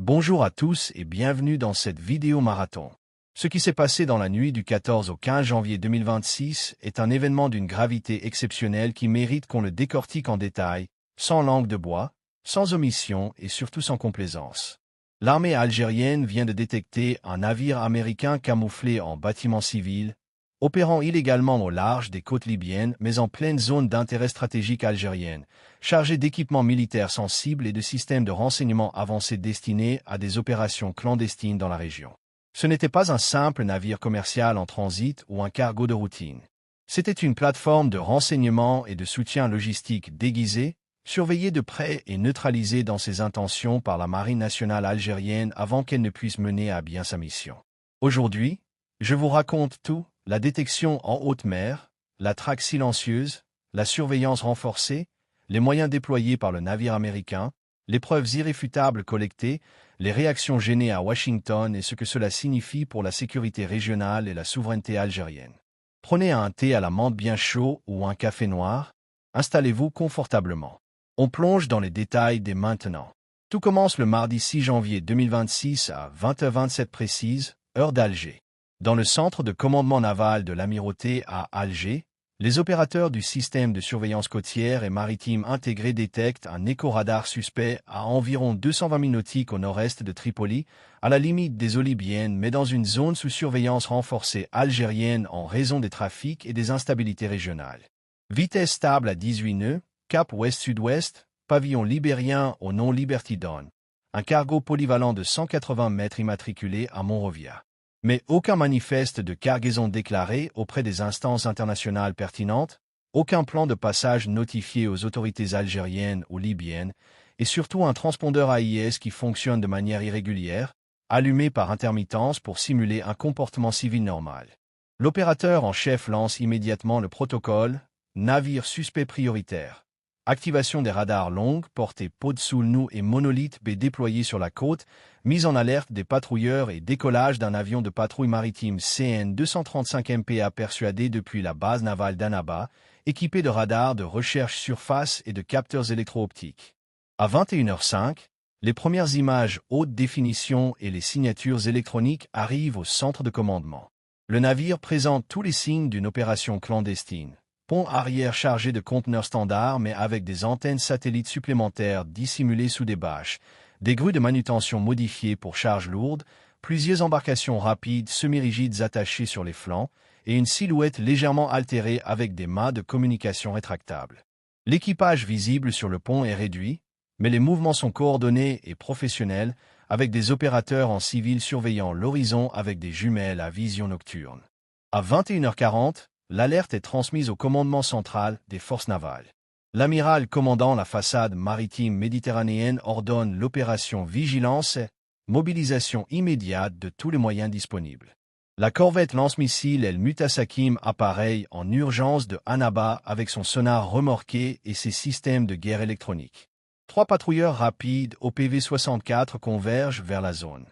Bonjour à tous et bienvenue dans cette vidéo marathon. Ce qui s'est passé dans la nuit du 14 au 15 janvier 2026 est un événement d'une gravité exceptionnelle qui mérite qu'on le décortique en détail, sans langue de bois, sans omission et surtout sans complaisance. L'armée algérienne vient de détecter un navire américain camouflé en bâtiment civil, opérant illégalement au large des côtes libyennes mais en pleine zone d'intérêt stratégique algérienne, chargé d'équipements militaires sensibles et de systèmes de renseignement avancés destinés à des opérations clandestines dans la région. Ce n'était pas un simple navire commercial en transit ou un cargo de routine. C'était une plateforme de renseignement et de soutien logistique déguisée, surveillée de près et neutralisée dans ses intentions par la Marine nationale algérienne avant qu'elle ne puisse mener à bien sa mission. Aujourd'hui, je vous raconte tout, la détection en haute mer, la traque silencieuse, la surveillance renforcée, les moyens déployés par le navire américain, les preuves irréfutables collectées, les réactions gênées à Washington et ce que cela signifie pour la sécurité régionale et la souveraineté algérienne. Prenez un thé à la menthe bien chaud ou un café noir, installez-vous confortablement. On plonge dans les détails dès maintenant. Tout commence le mardi 6 janvier 2026 à 20h27 précise, heure d'Alger. Dans le centre de commandement naval de l'Amirauté à Alger, les opérateurs du système de surveillance côtière et maritime intégré détectent un éco-radar suspect à environ 220 000 nautiques au nord-est de Tripoli, à la limite des eaux libyennes mais dans une zone sous surveillance renforcée algérienne en raison des trafics et des instabilités régionales. Vitesse stable à 18 nœuds, cap ouest-sud-ouest, pavillon libérien au nom Liberty Dawn. Un cargo polyvalent de 180 mètres immatriculé à Monrovia. Mais aucun manifeste de cargaison déclaré auprès des instances internationales pertinentes, aucun plan de passage notifié aux autorités algériennes ou libyennes, et surtout un transpondeur AIS qui fonctionne de manière irrégulière, allumé par intermittence pour simuler un comportement civil normal. L'opérateur en chef lance immédiatement le protocole « Navire suspect prioritaire ». Activation des radars longues, portée pod sous nous et monolithe B déployés sur la côte, mise en alerte des patrouilleurs et décollage d'un avion de patrouille maritime CN-235MP persuadé depuis la base navale d'Annaba, équipé de radars de recherche surface et de capteurs électro-optiques. À 21h05, les premières images haute définition et les signatures électroniques arrivent au centre de commandement. Le navire présente tous les signes d'une opération clandestine. Pont arrière chargé de conteneurs standards mais avec des antennes satellites supplémentaires dissimulées sous des bâches, des grues de manutention modifiées pour charges lourdes, plusieurs embarcations rapides semi-rigides attachées sur les flancs et une silhouette légèrement altérée avec des mâts de communication rétractables. L'équipage visible sur le pont est réduit, mais les mouvements sont coordonnés et professionnels avec des opérateurs en civil surveillant l'horizon avec des jumelles à vision nocturne. À 21h40, l'alerte est transmise au commandement central des forces navales. L'amiral commandant la façade maritime méditerranéenne ordonne l'opération Vigilance, mobilisation immédiate de tous les moyens disponibles. La corvette lance-missile El Mutasakim appareille en urgence de Annaba avec son sonar remorqué et ses systèmes de guerre électronique. 3 patrouilleurs rapides au PV-64 convergent vers la zone.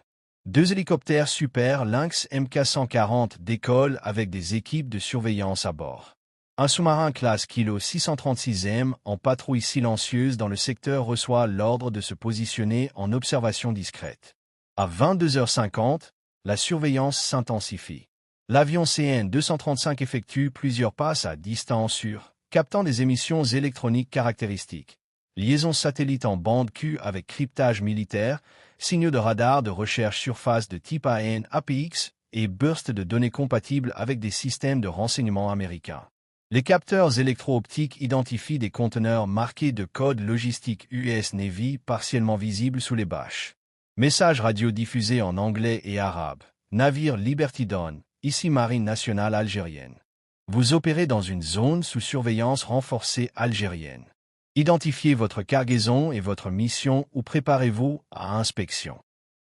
2 hélicoptères Super Lynx Mk-140 décollent avec des équipes de surveillance à bord. Un sous-marin classe Kilo 636M en patrouille silencieuse dans le secteur reçoit l'ordre de se positionner en observation discrète. À 22h50, la surveillance s'intensifie. L'avion CN-235 effectue plusieurs passes à distance sur, captant des émissions électroniques caractéristiques. Liaison satellite en bande Q avec cryptage militaire, signaux de radar de recherche surface de type AN APX et burst de données compatibles avec des systèmes de renseignement américains. Les capteurs électro-optiques identifient des conteneurs marqués de code logistique US Navy partiellement visibles sous les bâches. Messages radio diffusés en anglais et arabe. Navire Liberty Dawn, ici Marine nationale algérienne. Vous opérez dans une zone sous surveillance renforcée algérienne. Identifiez votre cargaison et votre mission ou préparez-vous à inspection.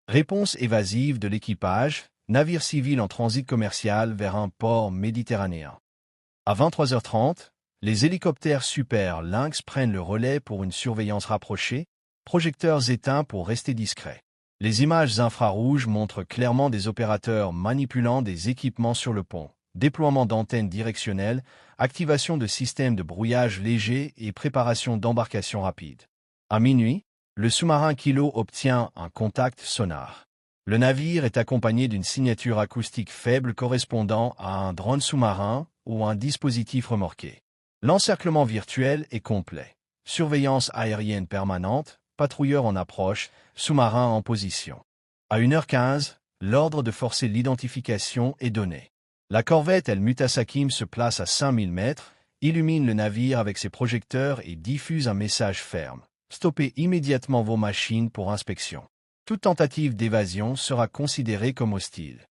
Réponse évasive de l'équipage, navire civil en transit commercial vers un port méditerranéen. À 23h30, les hélicoptères Super Lynx prennent le relais pour une surveillance rapprochée, projecteurs éteints pour rester discrets. Les images infrarouges montrent clairement des opérateurs manipulant des équipements sur le pont. Déploiement d'antennes directionnelles, activation de systèmes de brouillage léger et préparation d'embarcation rapide. À minuit, le sous-marin Kilo obtient un contact sonar. Le navire est accompagné d'une signature acoustique faible correspondant à un drone sous-marin ou un dispositif remorqué. L'encerclement virtuel est complet. Surveillance aérienne permanente, patrouilleur en approche, sous-marin en position. À 1h15, l'ordre de forcer l'identification est donné. La corvette El Mutasakim se place à 5000 mètres, illumine le navire avec ses projecteurs et diffuse un message ferme. Stoppez immédiatement vos machines pour inspection. Toute tentative d'évasion sera considérée comme hostile.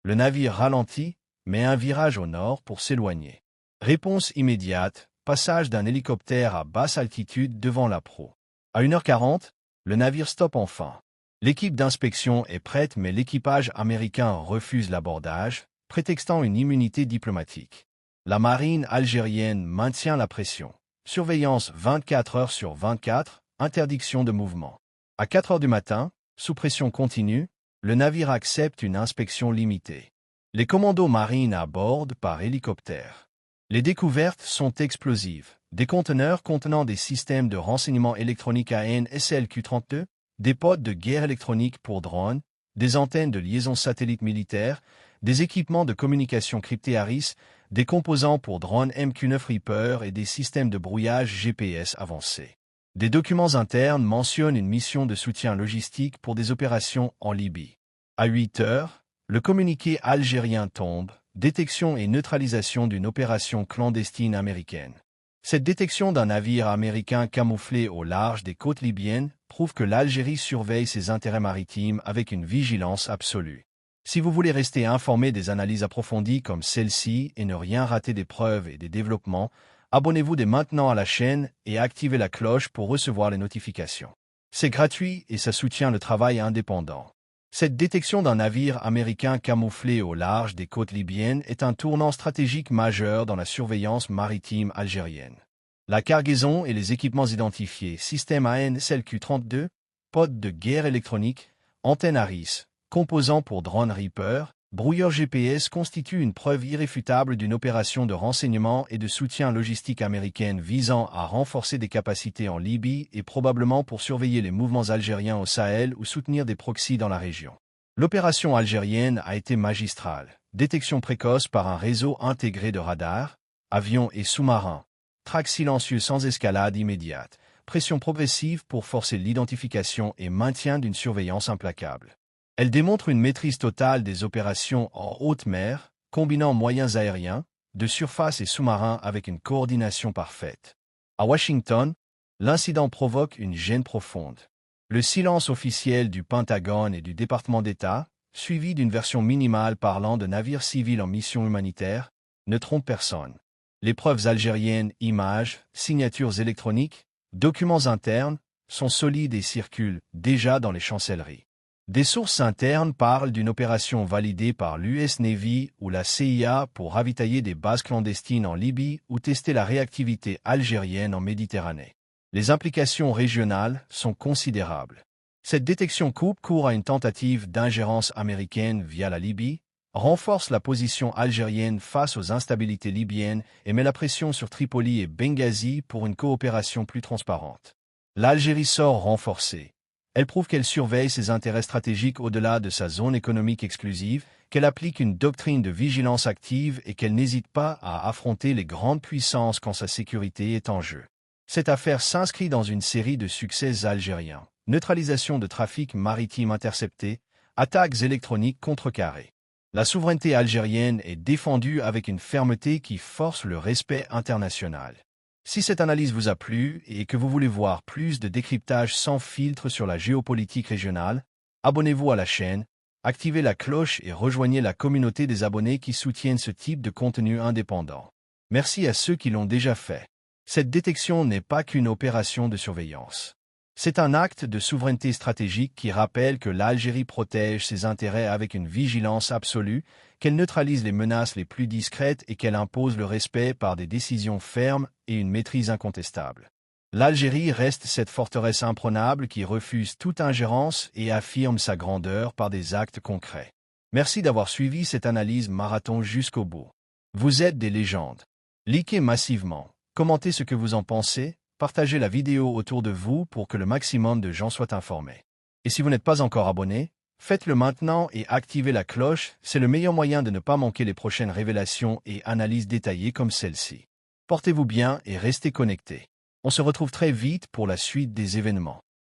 Le navire ralentit, met un virage au nord pour s'éloigner. Réponse immédiate, passage d'un hélicoptère à basse altitude devant la proue. À 1h40, le navire stoppe enfin. L'équipe d'inspection est prête mais l'équipage américain refuse l'abordage, prétextant une immunité diplomatique. La marine algérienne maintient la pression. Surveillance 24 heures sur 24, interdiction de mouvement. À 4 heures du matin, sous pression continue, le navire accepte une inspection limitée. Les commandos marines abordent par hélicoptère. Les découvertes sont explosives. Des conteneurs contenant des systèmes de renseignement électronique AN SLQ-32, des pods de guerre électronique pour drones, des antennes de liaison satellite militaire, des équipements de communication cryptés ARIS, des composants pour drones MQ-9 Reaper et des systèmes de brouillage GPS avancés. Des documents internes mentionnent une mission de soutien logistique pour des opérations en Libye. À 8 heures, le communiqué algérien tombe, détection et neutralisation d'une opération clandestine américaine. Cette détection d'un navire américain camouflé au large des côtes libyennes prouve que l'Algérie surveille ses intérêts maritimes avec une vigilance absolue. Si vous voulez rester informé des analyses approfondies comme celle-ci et ne rien rater des preuves et des développements, abonnez-vous dès maintenant à la chaîne et activez la cloche pour recevoir les notifications. C'est gratuit et ça soutient le travail indépendant. Cette détection d'un navire américain camouflé au large des côtes libyennes est un tournant stratégique majeur dans la surveillance maritime algérienne. La cargaison et les équipements identifiés, système AN SLQ-32, pods de guerre électronique, antenne ARIS, composants pour drone Reaper, brouilleur GPS constituent une preuve irréfutable d'une opération de renseignement et de soutien logistique américaine visant à renforcer des capacités en Libye et probablement pour surveiller les mouvements algériens au Sahel ou soutenir des proxys dans la région. L'opération algérienne a été magistrale. Détection précoce par un réseau intégré de radars, avions et sous-marins. Traque silencieux sans escalade immédiate. Pression progressive pour forcer l'identification et maintien d'une surveillance implacable. Elle démontre une maîtrise totale des opérations en haute mer, combinant moyens aériens, de surface et sous-marins avec une coordination parfaite. À Washington, l'incident provoque une gêne profonde. Le silence officiel du Pentagone et du département d'État, suivi d'une version minimale parlant de navires civils en mission humanitaire, ne trompe personne. Les preuves algériennes, images, signatures électroniques, documents internes, sont solides et circulent déjà dans les chancelleries. Des sources internes parlent d'une opération validée par l'US Navy ou la CIA pour ravitailler des bases clandestines en Libye ou tester la réactivité algérienne en Méditerranée. Les implications régionales sont considérables. Cette détection coupe court à une tentative d'ingérence américaine via la Libye, renforce la position algérienne face aux instabilités libyennes et met la pression sur Tripoli et Benghazi pour une coopération plus transparente. L'Algérie sort renforcée. Elle prouve qu'elle surveille ses intérêts stratégiques au-delà de sa zone économique exclusive, qu'elle applique une doctrine de vigilance active et qu'elle n'hésite pas à affronter les grandes puissances quand sa sécurité est en jeu. Cette affaire s'inscrit dans une série de succès algériens. Neutralisation de trafic maritime intercepté, attaques électroniques contrecarrées. La souveraineté algérienne est défendue avec une fermeté qui force le respect international. Si cette analyse vous a plu et que vous voulez voir plus de décryptage sans filtre sur la géopolitique régionale, abonnez-vous à la chaîne, activez la cloche et rejoignez la communauté des abonnés qui soutiennent ce type de contenu indépendant. Merci à ceux qui l'ont déjà fait. Cette détection n'est pas qu'une opération de surveillance. C'est un acte de souveraineté stratégique qui rappelle que l'Algérie protège ses intérêts avec une vigilance absolue, qu'elle neutralise les menaces les plus discrètes et qu'elle impose le respect par des décisions fermes et une maîtrise incontestable. L'Algérie reste cette forteresse imprenable qui refuse toute ingérence et affirme sa grandeur par des actes concrets. Merci d'avoir suivi cette analyse marathon jusqu'au bout. Vous êtes des légendes. Likez massivement, commentez ce que vous en pensez, partagez la vidéo autour de vous pour que le maximum de gens soient informés. Et si vous n'êtes pas encore abonné, faites-le maintenant et activez la cloche, c'est le meilleur moyen de ne pas manquer les prochaines révélations et analyses détaillées comme celle-ci. Portez-vous bien et restez connectés. On se retrouve très vite pour la suite des événements.